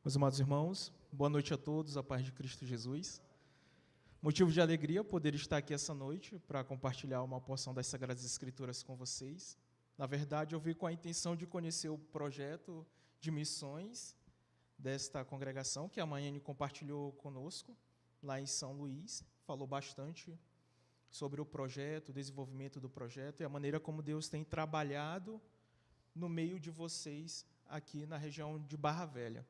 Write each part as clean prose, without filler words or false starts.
Meus amados irmãos, boa noite a todos, a paz de Cristo Jesus. Motivo de alegria poder estar aqui essa noite para compartilhar uma porção das Sagradas Escrituras com vocês. Na verdade, eu vim com a intenção de conhecer o projeto de missões desta congregação, que a Maiane compartilhou conosco lá em São Luís, falou bastante sobre o projeto, o desenvolvimento do projeto e a maneira como Deus tem trabalhado no meio de vocês aqui na região de Barra Velha.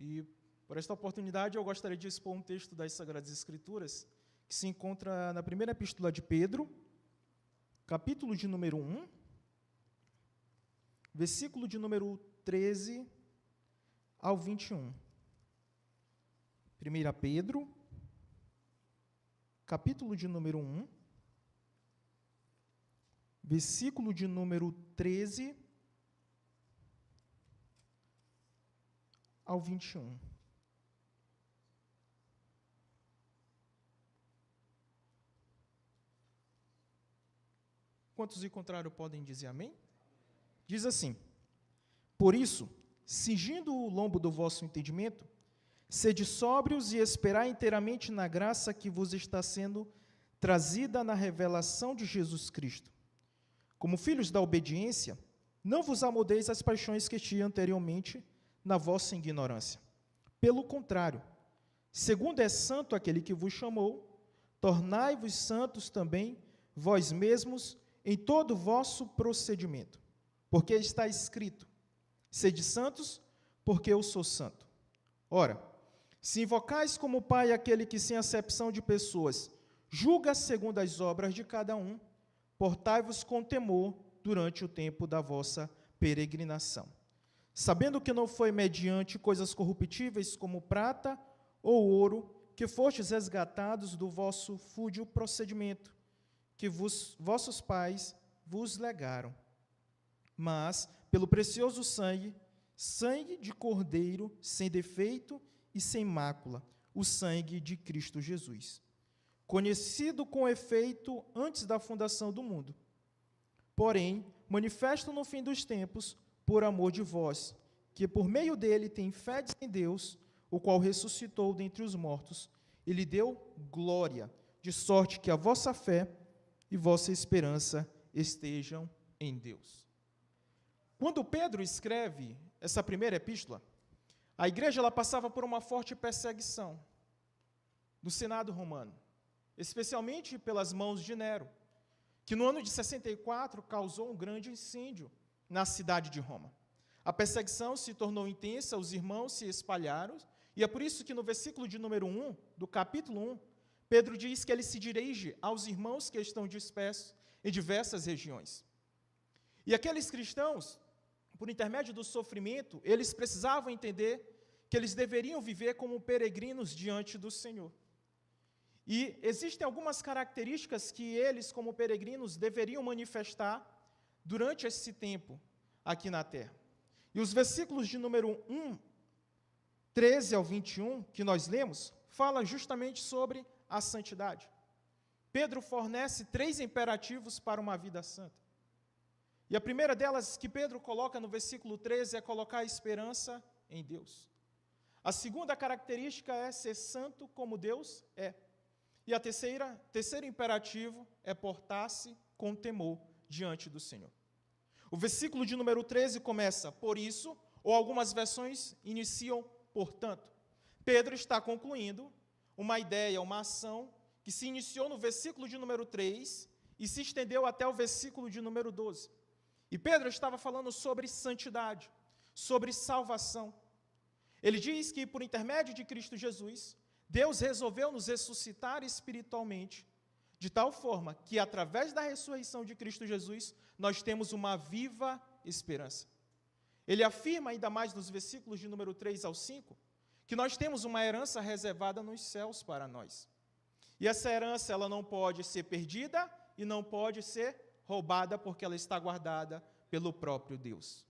E, por esta oportunidade, eu gostaria de expor um texto das Sagradas Escrituras que se encontra na primeira epístola de Pedro, capítulo de número 1, versículo de número 13 ao 21. 1 Pedro, capítulo de número 1, versículo de número 13 ao 21. Quantos encontraram podem dizer amém? Diz assim: por isso, cingindo o lombo do vosso entendimento, sede sóbrios e esperai inteiramente na graça que vos está sendo trazida na revelação de Jesus Cristo. Como filhos da obediência, não vos amoldeis às paixões que tinham anteriormente na vossa ignorância. Pelo contrário, segundo é santo aquele que vos chamou, tornai-vos santos também vós mesmos em todo o vosso procedimento. Porque está escrito: sede santos, porque eu sou santo. Ora, se invocais como Pai aquele que, sem acepção de pessoas, julga segundo as obras de cada um, portai-vos com temor durante o tempo da vossa peregrinação, sabendo que não foi mediante coisas corruptíveis como prata ou ouro que fostes resgatados do vosso fútil procedimento, que vossos pais vos legaram, mas pelo precioso sangue, sangue de cordeiro sem defeito e sem mácula, o sangue de Cristo Jesus, conhecido com efeito antes da fundação do mundo, porém manifesto no fim dos tempos, por amor de vós, que por meio dele tem fé em Deus, o qual ressuscitou dentre os mortos, e lhe deu glória, de sorte que a vossa fé e vossa esperança estejam em Deus. Quando Pedro escreve essa primeira epístola, a igreja ela passava por uma forte perseguição do Senado romano, especialmente pelas mãos de Nero, que no ano de 64 causou um grande incêndio na cidade de Roma. A perseguição se tornou intensa, os irmãos se espalharam, e é por isso que no versículo de número 1, do capítulo 1, Pedro diz que ele se dirige aos irmãos que estão dispersos em diversas regiões. E aqueles cristãos, por intermédio do sofrimento, eles precisavam entender que eles deveriam viver como peregrinos diante do Senhor. E existem algumas características que eles, como peregrinos, deveriam manifestar durante esse tempo aqui na terra. E os versículos de número 1, 13 ao 21, que nós lemos, fala justamente sobre a santidade. Pedro fornece 3 imperativos para uma vida santa. E a primeira delas que Pedro coloca no versículo 13 é colocar a esperança em Deus. A segunda característica é ser santo como Deus é. E a terceiro imperativo é portar-se com temor diante do Senhor. O versículo de número 13 começa, por isso, ou algumas versões iniciam, portanto. Pedro está concluindo uma ideia, uma ação, que se iniciou no versículo de número 3 e se estendeu até o versículo de número 12. E Pedro estava falando sobre santidade, sobre salvação. Ele diz que, por intermédio de Cristo Jesus, Deus resolveu nos ressuscitar espiritualmente, de tal forma que, através da ressurreição de Cristo Jesus, nós temos uma viva esperança. Ele afirma ainda mais nos versículos de número 3 ao 5, que nós temos uma herança reservada nos céus para nós. E essa herança ela não pode ser perdida e não pode ser roubada, porque ela está guardada pelo próprio Deus.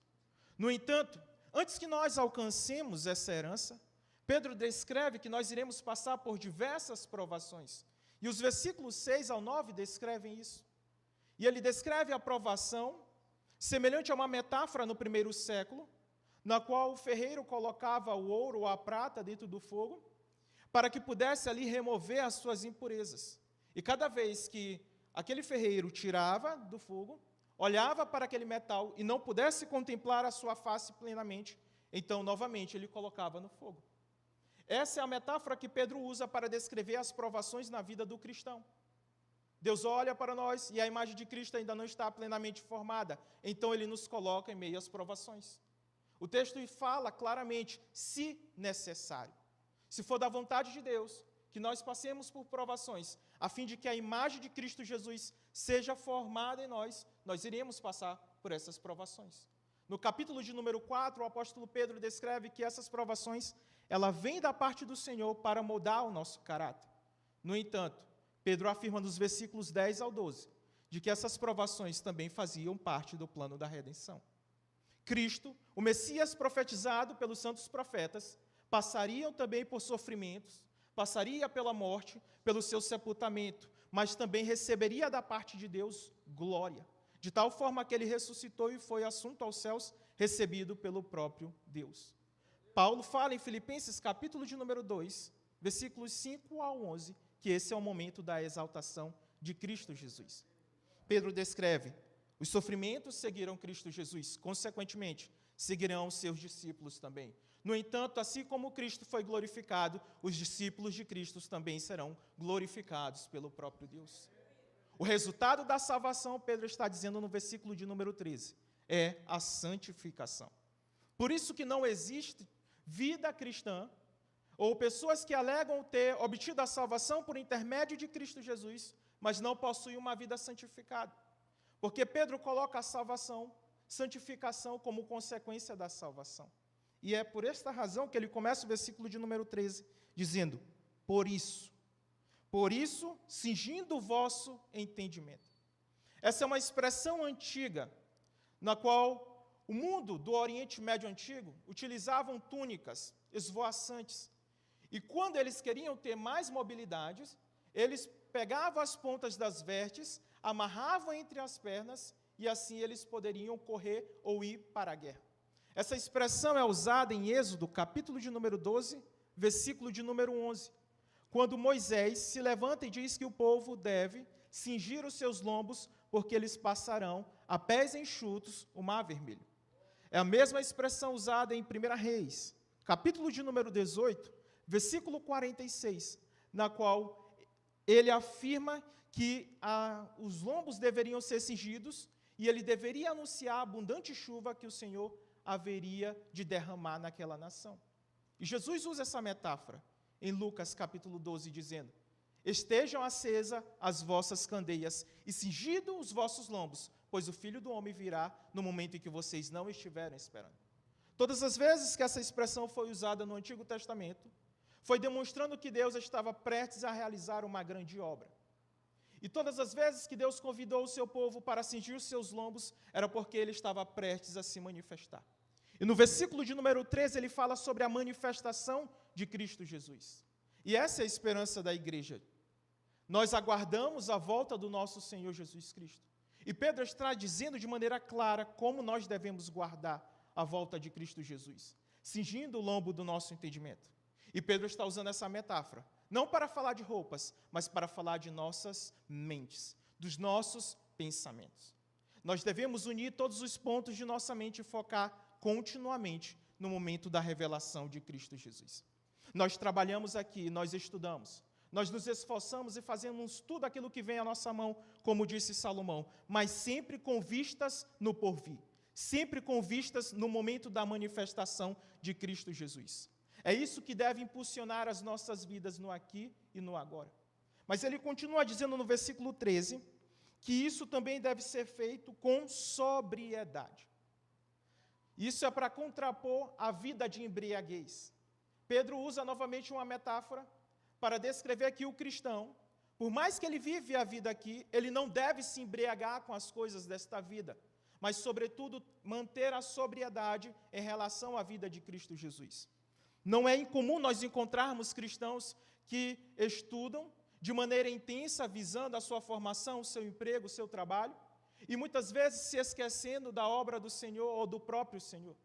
No entanto, antes que nós alcancemos essa herança, Pedro descreve que nós iremos passar por diversas provações. E os versículos 6 ao 9 descrevem isso. E ele descreve a provação semelhante a uma metáfora no primeiro século, na qual o ferreiro colocava o ouro ou a prata dentro do fogo, para que pudesse ali remover as suas impurezas. E cada vez que aquele ferreiro tirava do fogo, olhava para aquele metal e não pudesse contemplar a sua face plenamente, então, novamente, ele colocava no fogo. Essa é a metáfora que Pedro usa para descrever as provações na vida do cristão. Deus olha para nós e a imagem de Cristo ainda não está plenamente formada, então ele nos coloca em meio às provações. O texto fala claramente, se necessário. Se for da vontade de Deus, que nós passemos por provações, a fim de que a imagem de Cristo Jesus seja formada em nós, nós iremos passar por essas provações. No capítulo de número 4, o apóstolo Pedro descreve que essas provações, ela vem da parte do Senhor para moldar o nosso caráter. No entanto, Pedro afirma nos versículos 10 ao 12, de que essas provações também faziam parte do plano da redenção. Cristo, o Messias profetizado pelos santos profetas, passariam também por sofrimentos, passaria pela morte, pelo seu sepultamento, mas também receberia da parte de Deus glória, de tal forma que ele ressuscitou e foi assunto aos céus, recebido pelo próprio Deus. Paulo fala em Filipenses, capítulo de número 2, versículos 5 ao 11, que esse é o momento da exaltação de Cristo Jesus. Pedro descreve, os sofrimentos seguiram Cristo Jesus, consequentemente, seguirão os seus discípulos também. No entanto, assim como Cristo foi glorificado, os discípulos de Cristo também serão glorificados pelo próprio Deus. O resultado da salvação, Pedro está dizendo no versículo de número 13, é a santificação. Por isso que não existe vida cristã, ou pessoas que alegam ter obtido a salvação por intermédio de Cristo Jesus, mas não possuem uma vida santificada. Porque Pedro coloca a salvação, santificação como consequência da salvação. E é por esta razão que ele começa o versículo de número 13, dizendo, por isso, cingindo o vosso entendimento. Essa é uma expressão antiga, na qual o mundo do Oriente Médio Antigo utilizavam túnicas esvoaçantes. E quando eles queriam ter mais mobilidade, eles pegavam as pontas das vestes, amarravam entre as pernas, e assim eles poderiam correr ou ir para a guerra. Essa expressão é usada em Êxodo, capítulo de número 12, versículo de número 11, quando Moisés se levanta e diz que o povo deve cingir os seus lombos, porque eles passarão a pés enxutos o mar vermelho. É a mesma expressão usada em 1 Reis, capítulo de número 18, versículo 46, na qual ele afirma que os lombos deveriam ser cingidos e ele deveria anunciar a abundante chuva que o Senhor haveria de derramar naquela nação. E Jesus usa essa metáfora em Lucas capítulo 12, dizendo, estejam acesas as vossas candeias e cingidos os vossos lombos, pois o Filho do Homem virá no momento em que vocês não estiverem esperando. Todas as vezes que essa expressão foi usada no Antigo Testamento, foi demonstrando que Deus estava prestes a realizar uma grande obra. E todas as vezes que Deus convidou o seu povo para cingir os seus lombos, era porque ele estava prestes a se manifestar. E no versículo de número 13, ele fala sobre a manifestação de Cristo Jesus. E essa é a esperança da igreja. Nós aguardamos a volta do nosso Senhor Jesus Cristo. E Pedro está dizendo de maneira clara como nós devemos guardar a volta de Cristo Jesus, cingindo o lombo do nosso entendimento. E Pedro está usando essa metáfora, não para falar de roupas, mas para falar de nossas mentes, dos nossos pensamentos. Nós devemos unir todos os pontos de nossa mente e focar continuamente no momento da revelação de Cristo Jesus. Nós trabalhamos aqui, nós estudamos, nós nos esforçamos e fazemos tudo aquilo que vem à nossa mão, como disse Salomão, mas sempre com vistas no porvir, sempre com vistas no momento da manifestação de Cristo Jesus. É isso que deve impulsionar as nossas vidas no aqui e no agora. Mas ele continua dizendo no versículo 13, que isso também deve ser feito com sobriedade. Isso é para contrapor a vida de embriaguez. Pedro usa novamente uma metáfora para descrever que o cristão, por mais que ele vive a vida aqui, ele não deve se embriagar com as coisas desta vida, mas, sobretudo, manter a sobriedade em relação à vida de Cristo Jesus. Não é incomum nós encontrarmos cristãos que estudam de maneira intensa, visando a sua formação, o seu emprego, o seu trabalho, e muitas vezes se esquecendo da obra do Senhor ou do próprio Senhor.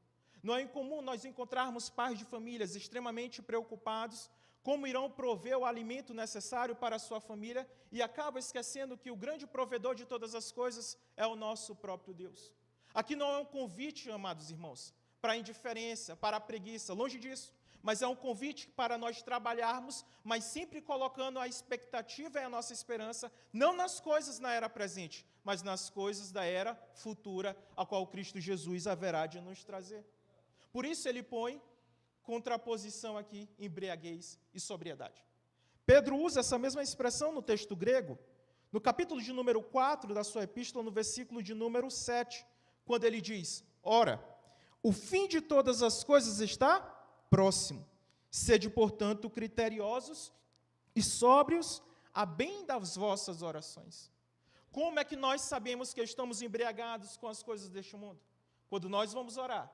Não é incomum nós encontrarmos pais de famílias extremamente preocupados como irão prover o alimento necessário para a sua família e acabam esquecendo que o grande provedor de todas as coisas é o nosso próprio Deus. Aqui não é um convite, amados irmãos, para a indiferença, para a preguiça, longe disso, mas é um convite para nós trabalharmos, mas sempre colocando a expectativa e a nossa esperança, não nas coisas na era presente, mas nas coisas da era futura, a qual Cristo Jesus haverá de nos trazer. Por isso ele põe contraposição aqui, embriaguez e sobriedade. Pedro usa essa mesma expressão no texto grego, no capítulo de número 4 da sua epístola, no versículo de número 7, quando ele diz: ora, o fim de todas as coisas está próximo. Sede, portanto, criteriosos e sóbrios a bem das vossas orações. Como é que nós sabemos que estamos embriagados com as coisas deste mundo? Quando nós vamos orar,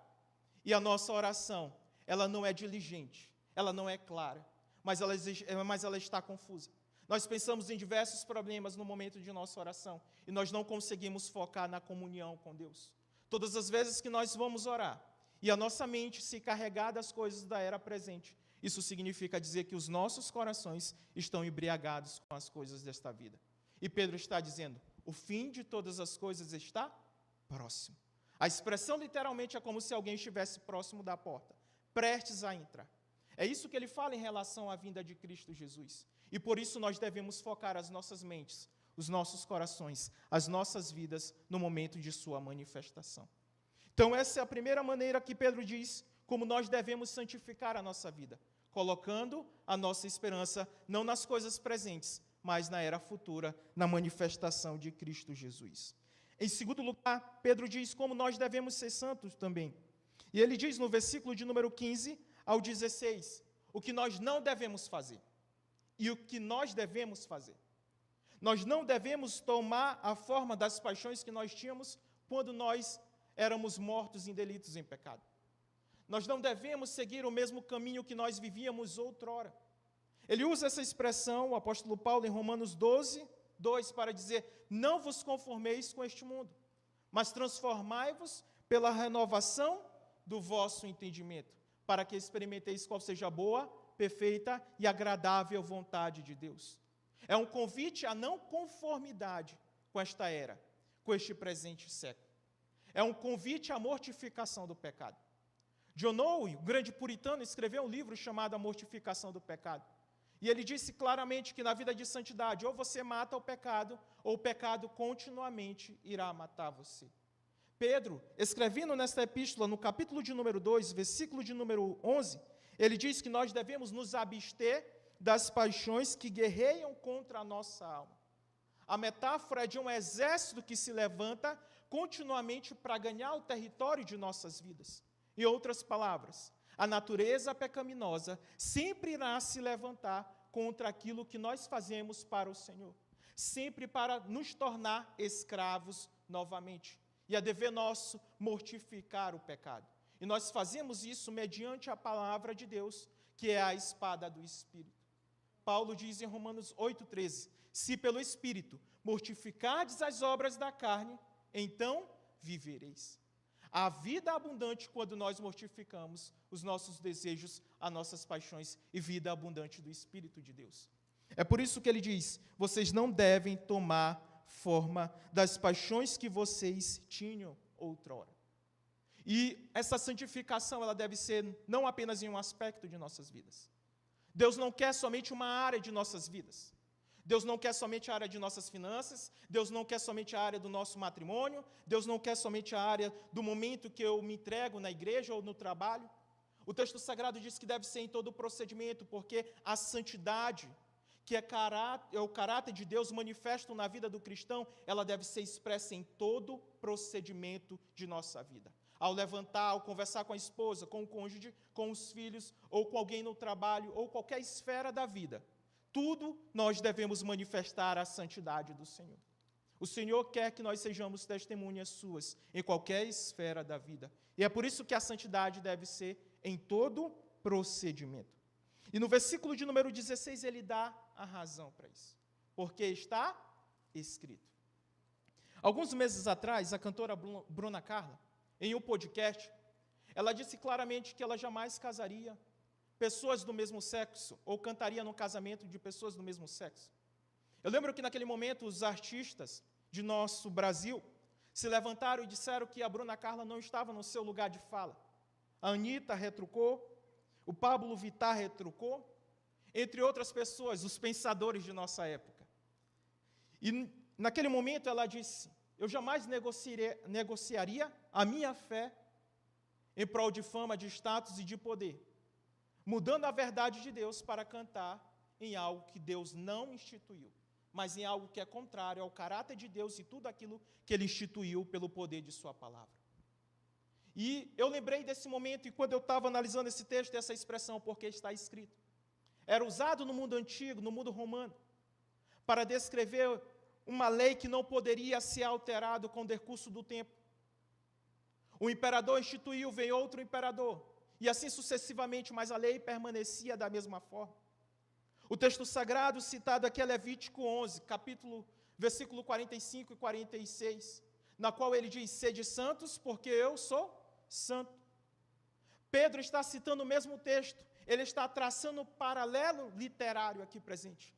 e a nossa oração, ela não é diligente, ela não é clara, mas ela está confusa. Nós pensamos em diversos problemas no momento de nossa oração, e nós não conseguimos focar na comunhão com Deus. Todas as vezes que nós vamos orar, e a nossa mente se carregar das coisas da era presente, isso significa dizer que os nossos corações estão embriagados com as coisas desta vida. E Pedro está dizendo, o fim de todas as coisas está próximo. A expressão literalmente é como se alguém estivesse próximo da porta, prestes a entrar. É isso que ele fala em relação à vinda de Cristo Jesus. E por isso nós devemos focar as nossas mentes, os nossos corações, as nossas vidas no momento de sua manifestação. Então essa é a primeira maneira que Pedro diz como nós devemos santificar a nossa vida, colocando a nossa esperança não nas coisas presentes, mas na era futura, na manifestação de Cristo Jesus. Em segundo lugar, Pedro diz como nós devemos ser santos também. E ele diz no versículo de número 15 ao 16, o que nós não devemos fazer e o que nós devemos fazer. Nós não devemos tomar a forma das paixões que nós tínhamos quando nós éramos mortos em delitos em pecado. Nós não devemos seguir o mesmo caminho que nós vivíamos outrora. Ele usa essa expressão, o apóstolo Paulo, em Romanos 12, 2, para dizer, não vos conformeis com este mundo, mas transformai-vos pela renovação do vosso entendimento, para que experimenteis qual seja a boa, perfeita e agradável vontade de Deus. É um convite à não conformidade com esta era, com este presente século. É um convite à mortificação do pecado. John Owen, o grande puritano, escreveu um livro chamado A Mortificação do Pecado. E ele disse claramente que na vida de santidade, ou você mata o pecado, ou o pecado continuamente irá matar você. Pedro, escrevendo nesta epístola, no capítulo de número 2, versículo de número 11, ele diz que nós devemos nos abster das paixões que guerreiam contra a nossa alma. A metáfora é de um exército que se levanta continuamente para ganhar o território de nossas vidas. Em outras palavras, a natureza pecaminosa sempre irá se levantar contra aquilo que nós fazemos para o Senhor, sempre para nos tornar escravos novamente. E é dever nosso mortificar o pecado. E nós fazemos isso mediante a palavra de Deus, que é a espada do Espírito. Paulo diz em Romanos 8,13, se pelo Espírito mortificardes as obras da carne, então vivereis. A vida abundante quando nós mortificamos os nossos desejos, as nossas paixões e vida abundante do Espírito de Deus. É por isso que ele diz, vocês não devem tomar forma das paixões que vocês tinham outrora. E essa santificação, ela deve ser não apenas em um aspecto de nossas vidas. Deus não quer somente uma área de nossas vidas. Deus não quer somente a área de nossas finanças, Deus não quer somente a área do nosso matrimônio, Deus não quer somente a área do momento que eu me entrego na igreja ou no trabalho. O texto sagrado diz que deve ser em todo o procedimento, porque a santidade, que é o caráter de Deus manifesto na vida do cristão, ela deve ser expressa em todo procedimento de nossa vida. Ao levantar, ao conversar com a esposa, com o cônjuge, com os filhos, ou com alguém no trabalho, ou qualquer esfera da vida, tudo nós devemos manifestar a santidade do Senhor. O Senhor quer que nós sejamos testemunhas suas em qualquer esfera da vida. E é por isso que a santidade deve ser em todo procedimento. E no versículo de número 16, ele dá a razão para isso. Porque está escrito. Alguns meses atrás, a cantora Bruna Carla, em um podcast, Ela disse claramente que ela jamais casaria pessoas do mesmo sexo, ou cantaria no casamento de pessoas do mesmo sexo. Eu lembro que naquele momento os artistas de nosso Brasil se levantaram e disseram que a Bruna Carla não estava no seu lugar de fala. A Anitta retrucou, o Pablo Vittar retrucou, entre outras pessoas, os pensadores de nossa época. E naquele momento ela disse: eu jamais negociaria a minha fé em prol de fama, de status e de poder, mudando a verdade de Deus para cantar em algo que Deus não instituiu, mas em algo que é contrário ao caráter de Deus e tudo aquilo que Ele instituiu pelo poder de Sua palavra. E eu lembrei desse momento, e quando eu estava analisando esse texto, essa expressão, porque está escrito, era usado no mundo antigo, no mundo romano, para descrever uma lei que não poderia ser alterada com o decurso do tempo. O imperador instituiu, veio outro imperador, e assim sucessivamente, mas a lei permanecia da mesma forma. O texto sagrado citado aqui é Levítico 11, versículo 45 e 46, na qual ele diz: sede santos, porque eu sou santo. Pedro está citando o mesmo texto, ele está traçando um paralelo literário aqui presente.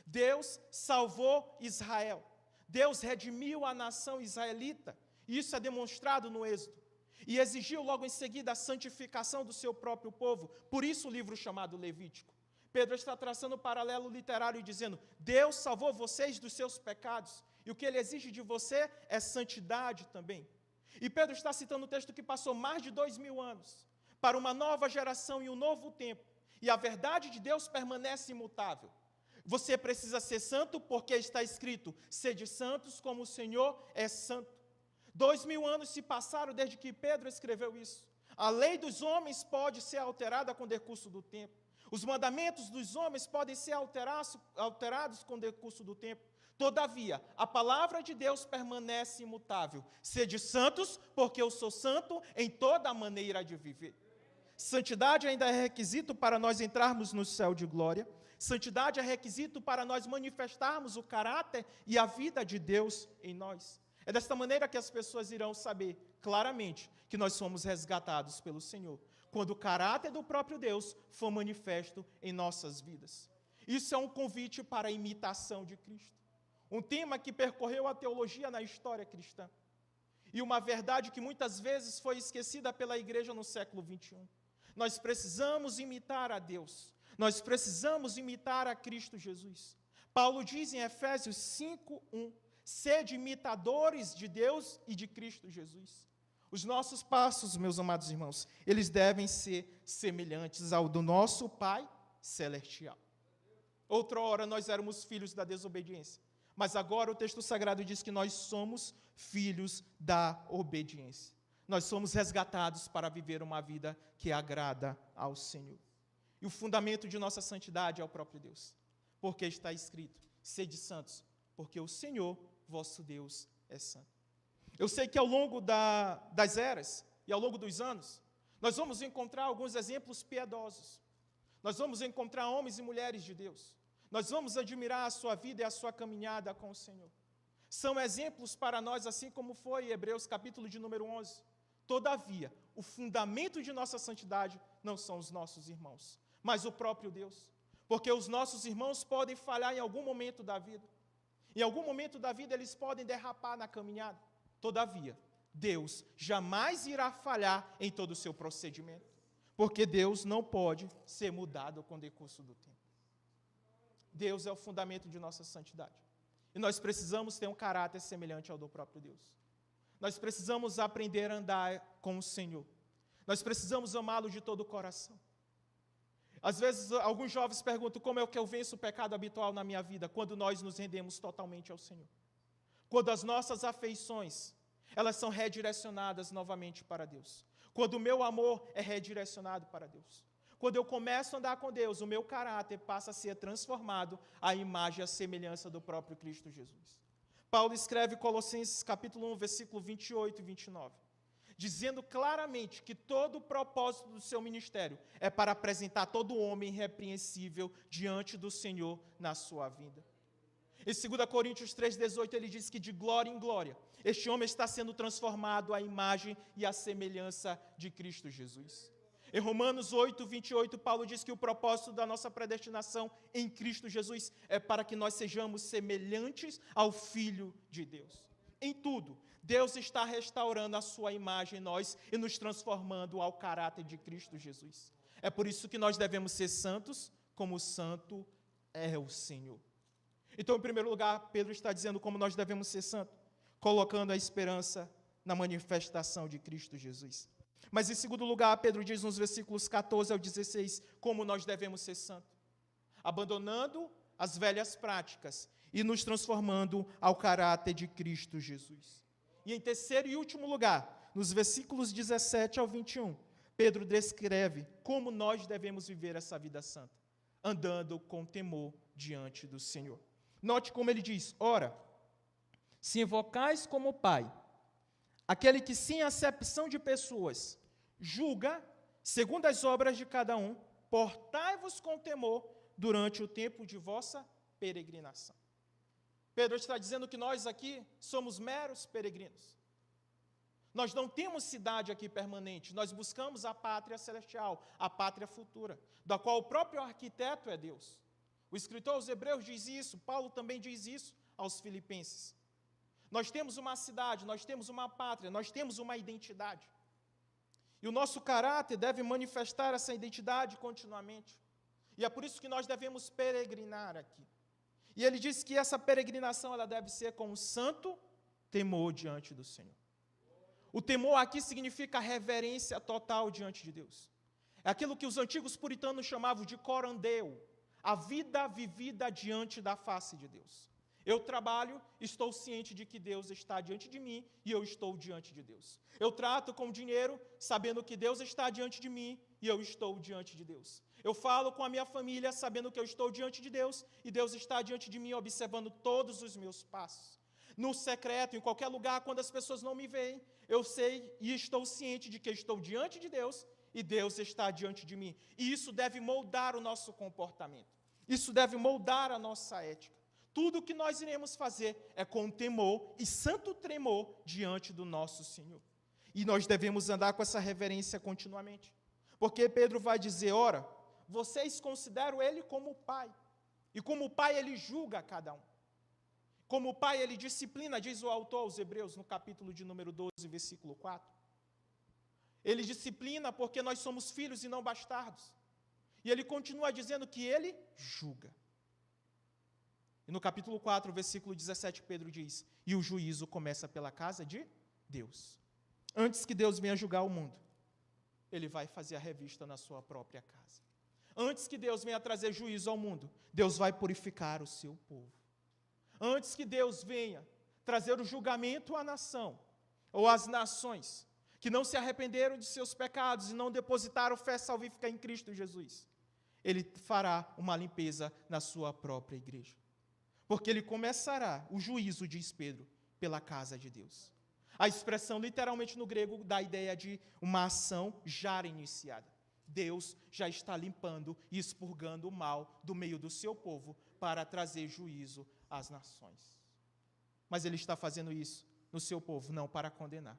Deus salvou Israel, Deus redimiu a nação israelita, e isso é demonstrado no Êxodo, e exigiu logo em seguida a santificação do seu próprio povo, por isso o livro chamado Levítico. Pedro está traçando um paralelo literário e dizendo: Deus salvou vocês dos seus pecados, e o que Ele exige de você é santidade também. E Pedro está citando um texto que passou mais de 2000 anos, para uma nova geração e um novo tempo, e a verdade de Deus permanece imutável. Você precisa ser santo porque está escrito: sede santos como o Senhor é santo. 2000 anos se passaram desde que Pedro escreveu isso. A lei dos homens pode ser alterada com o decurso do tempo. Os mandamentos dos homens podem ser alterados com o decurso do tempo. Todavia, a palavra de Deus permanece imutável. Sede santos, porque eu sou santo em toda a maneira de viver. Santidade ainda é requisito para nós entrarmos no céu de glória. Santidade é requisito para nós manifestarmos o caráter e a vida de Deus em nós. É desta maneira que as pessoas irão saber claramente que nós somos resgatados pelo Senhor, quando o caráter do próprio Deus for manifesto em nossas vidas. Isso é um convite para a imitação de Cristo. Um tema que percorreu a teologia na história cristã. E uma verdade que muitas vezes foi esquecida pela igreja no século 21. Nós precisamos imitar a Deus. Nós precisamos imitar a Cristo Jesus. Paulo diz em Efésios 5:1, sede imitadores de Deus e de Cristo Jesus. Os nossos passos, meus amados irmãos, eles devem ser semelhantes ao do nosso Pai celestial. Outrora nós éramos filhos da desobediência, mas agora o texto sagrado diz que nós somos filhos da obediência. Nós somos resgatados para viver uma vida que agrada ao Senhor. E o fundamento de nossa santidade é o próprio Deus, porque está escrito: sede santos, porque o Senhor, vosso Deus, é santo. Eu sei que ao longo das eras e ao longo dos anos, nós vamos encontrar alguns exemplos piedosos. Nós vamos encontrar homens e mulheres de Deus. Nós vamos admirar a sua vida e a sua caminhada com o Senhor. São exemplos para nós, assim como foi Hebreus capítulo de número 11. Todavia, o fundamento de nossa santidade não são os nossos irmãos, mas o próprio Deus. Porque os nossos irmãos podem falhar em algum momento da vida. Em algum momento da vida eles podem derrapar na caminhada. Todavia, Deus jamais irá falhar em todo o seu procedimento, porque Deus não pode ser mudado com o decurso do tempo. Deus é o fundamento de nossa santidade. E nós precisamos ter um caráter semelhante ao do próprio Deus. Nós precisamos aprender a andar com o Senhor. Nós precisamos amá-lo de todo o coração. Às vezes, alguns jovens perguntam: como é que eu venço o pecado habitual na minha vida? Quando nós nos rendemos totalmente ao Senhor. Quando as nossas afeições, elas são redirecionadas novamente para Deus. Quando o meu amor é redirecionado para Deus. Quando eu começo a andar com Deus, o meu caráter passa a ser transformado à imagem e à semelhança do próprio Cristo Jesus. Paulo escreve Colossenses capítulo 1, versículo 28 e 29, dizendo claramente que todo o propósito do seu ministério é para apresentar todo homem irrepreensível diante do Senhor na sua vida. Em 2 Coríntios 3,18, ele diz que de glória em glória, este homem está sendo transformado à imagem e à semelhança de Cristo Jesus. Em Romanos 8,28, Paulo diz que o propósito da nossa predestinação em Cristo Jesus é para que nós sejamos semelhantes ao Filho de Deus. Em tudo, Deus está restaurando a sua imagem em nós e nos transformando ao caráter de Cristo Jesus. É por isso que nós devemos ser santos, como santo é o Senhor. Então, em primeiro lugar, Pedro está dizendo como nós devemos ser santos, colocando a esperança na manifestação de Cristo Jesus. Mas, em segundo lugar, Pedro diz nos versículos 14 ao 16, como nós devemos ser santos, abandonando as velhas práticas e nos transformando ao caráter de Cristo Jesus. E, em terceiro e último lugar, nos versículos 17 ao 21, Pedro descreve como nós devemos viver essa vida santa, andando com temor diante do Senhor. Note como ele diz: ora, se invocais como Pai, aquele que sem acepção de pessoas julga, segundo as obras de cada um, portai-vos com temor durante o tempo de vossa peregrinação. Pedro está dizendo que nós aqui somos meros peregrinos. Nós não temos cidade aqui permanente, nós buscamos a pátria celestial, a pátria futura, da qual o próprio arquiteto é Deus. O escritor aos Hebreus diz isso, Paulo também diz isso aos Filipenses. Nós temos uma cidade, nós temos uma pátria, nós temos uma identidade. E o nosso caráter deve manifestar essa identidade continuamente. E é por isso que nós devemos peregrinar aqui. E ele diz que essa peregrinação ela deve ser com um santo temor diante do Senhor. O temor aqui significa reverência total diante de Deus. É aquilo que os antigos puritanos chamavam de corandeu, a vida vivida diante da face de Deus. Eu trabalho, estou ciente de que Deus está diante de mim e eu estou diante de Deus. Eu trato com dinheiro, sabendo que Deus está diante de mim e eu estou diante de Deus. Eu falo com a minha família, sabendo que eu estou diante de Deus e Deus está diante de mim, observando todos os meus passos. No secreto, em qualquer lugar, quando as pessoas não me veem, eu sei e estou ciente de que estou diante de Deus e Deus está diante de mim. E isso deve moldar o nosso comportamento. Isso deve moldar a nossa ética. Tudo o que nós iremos fazer é com temor e santo tremor diante do nosso Senhor. E nós devemos andar com essa reverência continuamente. Porque Pedro vai dizer, ora, vocês consideram ele como pai. E como pai ele julga cada um. Como pai ele disciplina, diz o autor aos Hebreus, no capítulo de número 12, versículo 4. Ele disciplina porque nós somos filhos e não bastardos. E ele continua dizendo que ele julga. E no capítulo 4, versículo 17, Pedro diz, e o juízo começa pela casa de Deus. Antes que Deus venha julgar o mundo, ele vai fazer a revista na sua própria casa. Antes que Deus venha trazer juízo ao mundo, Deus vai purificar o seu povo. Antes que Deus venha trazer o julgamento à nação, ou às nações, que não se arrependeram de seus pecados e não depositaram fé salvífica em Cristo Jesus, ele fará uma limpeza na sua própria igreja. Porque ele começará o juízo, diz Pedro, pela casa de Deus. A expressão, literalmente no grego, dá a ideia de uma ação já iniciada. Deus já está limpando e expurgando o mal do meio do seu povo para trazer juízo às nações. Mas ele está fazendo isso no seu povo, não para condenar,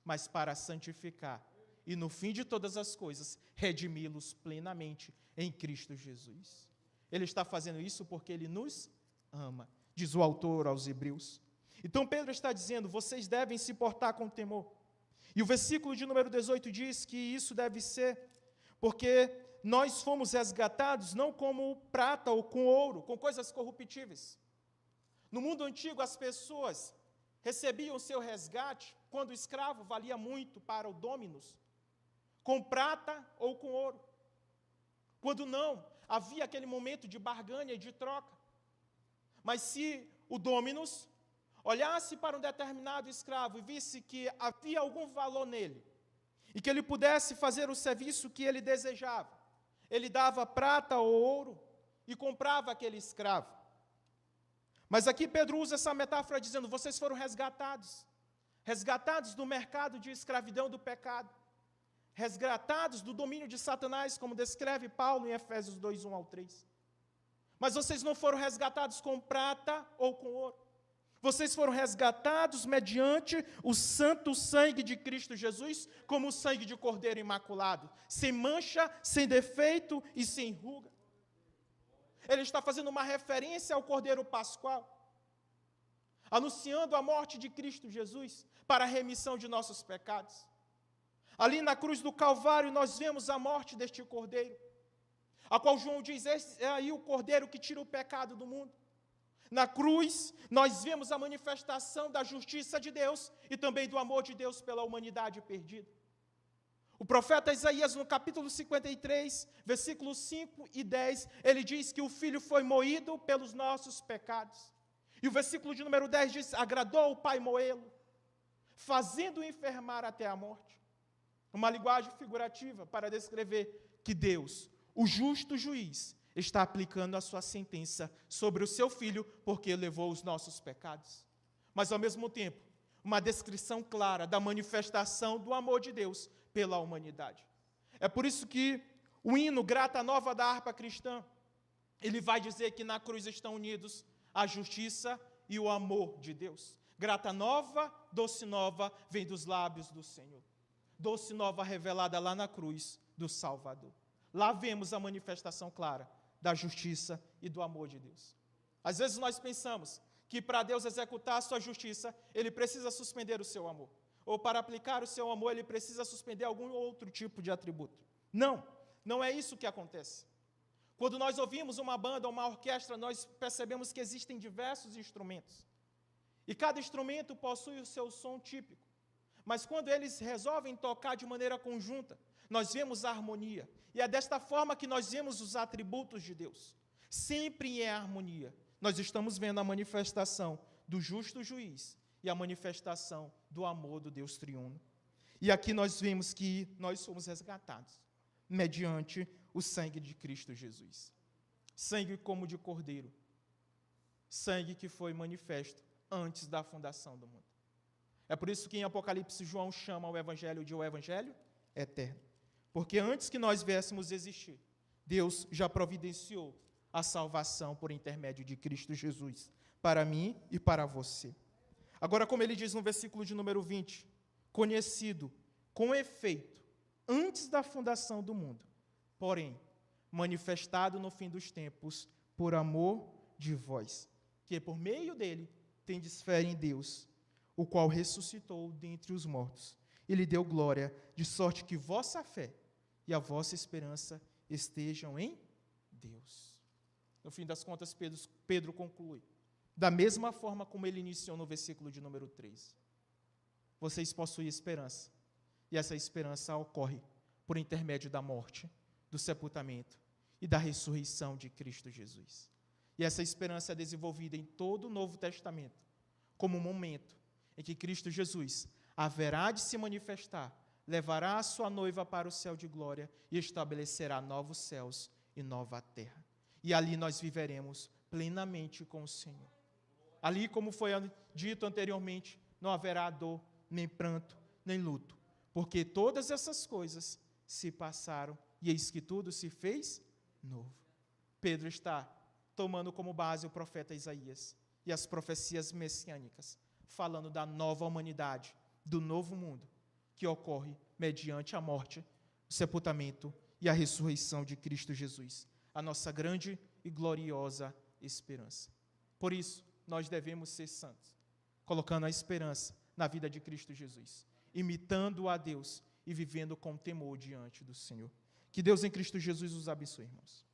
mas para santificar e, no fim de todas as coisas, redimi-los plenamente em Cristo Jesus. Ele está fazendo isso porque ele nos ama, diz o autor aos Hebreus. Então Pedro está dizendo, vocês devem se portar com temor. E o versículo de número 18 diz que isso deve ser porque nós fomos resgatados não como prata ou com ouro, com coisas corruptíveis. No mundo antigo as pessoas recebiam o seu resgate quando o escravo valia muito para o dominus, com prata ou com ouro. Quando não, havia aquele momento de barganha e de troca. Mas se o dominus olhasse para um determinado escravo e visse que havia algum valor nele, e que ele pudesse fazer o serviço que ele desejava, ele dava prata ou ouro e comprava aquele escravo. Mas aqui Pedro usa essa metáfora dizendo, vocês foram resgatados do mercado de escravidão do pecado, resgatados do domínio de Satanás, como descreve Paulo em Efésios 2, 1 ao 3. Mas vocês não foram resgatados com prata ou com ouro. Vocês foram resgatados mediante o santo sangue de Cristo Jesus, como o sangue de cordeiro imaculado, sem mancha, sem defeito e sem ruga. Ele está fazendo uma referência ao cordeiro pascual, anunciando a morte de Cristo Jesus para a remissão de nossos pecados. Ali na cruz do Calvário nós vemos a morte deste cordeiro, a qual João diz, esse é aí o cordeiro que tira o pecado do mundo. Na cruz, nós vemos a manifestação da justiça de Deus e também do amor de Deus pela humanidade perdida. O profeta Isaías, no capítulo 53, versículos 5 e 10, ele diz que o Filho foi moído pelos nossos pecados. E o versículo de número 10 diz, agradou o Pai moê-lo, fazendo-o enfermar até a morte. Uma linguagem figurativa para descrever que Deus, o justo juiz, está aplicando a sua sentença sobre o seu Filho, porque levou os nossos pecados. Mas, ao mesmo tempo, uma descrição clara da manifestação do amor de Deus pela humanidade. É por isso que o hino Grata Nova da harpa cristã, ele vai dizer que na cruz estão unidos a justiça e o amor de Deus. Grata nova, doce nova, vem dos lábios do Senhor. Doce nova revelada lá na cruz do Salvador. Lá vemos a manifestação clara da justiça e do amor de Deus. Às vezes nós pensamos que para Deus executar a sua justiça, Ele precisa suspender o seu amor. Ou para aplicar o seu amor, Ele precisa suspender algum outro tipo de atributo. Não, não é isso que acontece. Quando nós ouvimos uma banda ou uma orquestra, nós percebemos que existem diversos instrumentos. E cada instrumento possui o seu som típico. Mas quando eles resolvem tocar de maneira conjunta, nós vemos a harmonia. E é desta forma que nós vemos os atributos de Deus. Sempre em harmonia. Nós estamos vendo a manifestação do justo juiz e a manifestação do amor do Deus triuno. E aqui nós vemos que nós somos resgatados mediante o sangue de Cristo Jesus. Sangue como de cordeiro. Sangue que foi manifesto antes da fundação do mundo. É por isso que em Apocalipse João chama o Evangelho de o Evangelho eterno. Porque antes que nós viéssemos existir, Deus já providenciou a salvação por intermédio de Cristo Jesus, para mim e para você. Agora, como ele diz no versículo de número 20, conhecido com efeito antes da fundação do mundo, porém, manifestado no fim dos tempos, por amor de vós, que por meio dele tendes fé em Deus, o qual ressuscitou dentre os mortos, e lhe deu glória, de sorte que vossa fé e a vossa esperança estejam em Deus. No fim das contas, Pedro conclui, da mesma forma como ele iniciou no versículo de número 3. Vocês possuem esperança, e essa esperança ocorre por intermédio da morte, do sepultamento e da ressurreição de Cristo Jesus. E essa esperança é desenvolvida em todo o Novo Testamento, como um momento em que Cristo Jesus haverá de se manifestar, levará a sua noiva para o céu de glória e estabelecerá novos céus e nova terra. E ali nós viveremos plenamente com o Senhor. Ali, como foi dito anteriormente, não haverá dor, nem pranto, nem luto, porque todas essas coisas se passaram e eis que tudo se fez novo. Pedro está tomando como base o profeta Isaías e as profecias messiânicas, falando da nova humanidade, do novo mundo, que ocorre mediante a morte, o sepultamento e a ressurreição de Cristo Jesus, a nossa grande e gloriosa esperança. Por isso, nós devemos ser santos, colocando a esperança na vida de Cristo Jesus, imitando a Deus e vivendo com temor diante do Senhor. Que Deus em Cristo Jesus os abençoe, irmãos.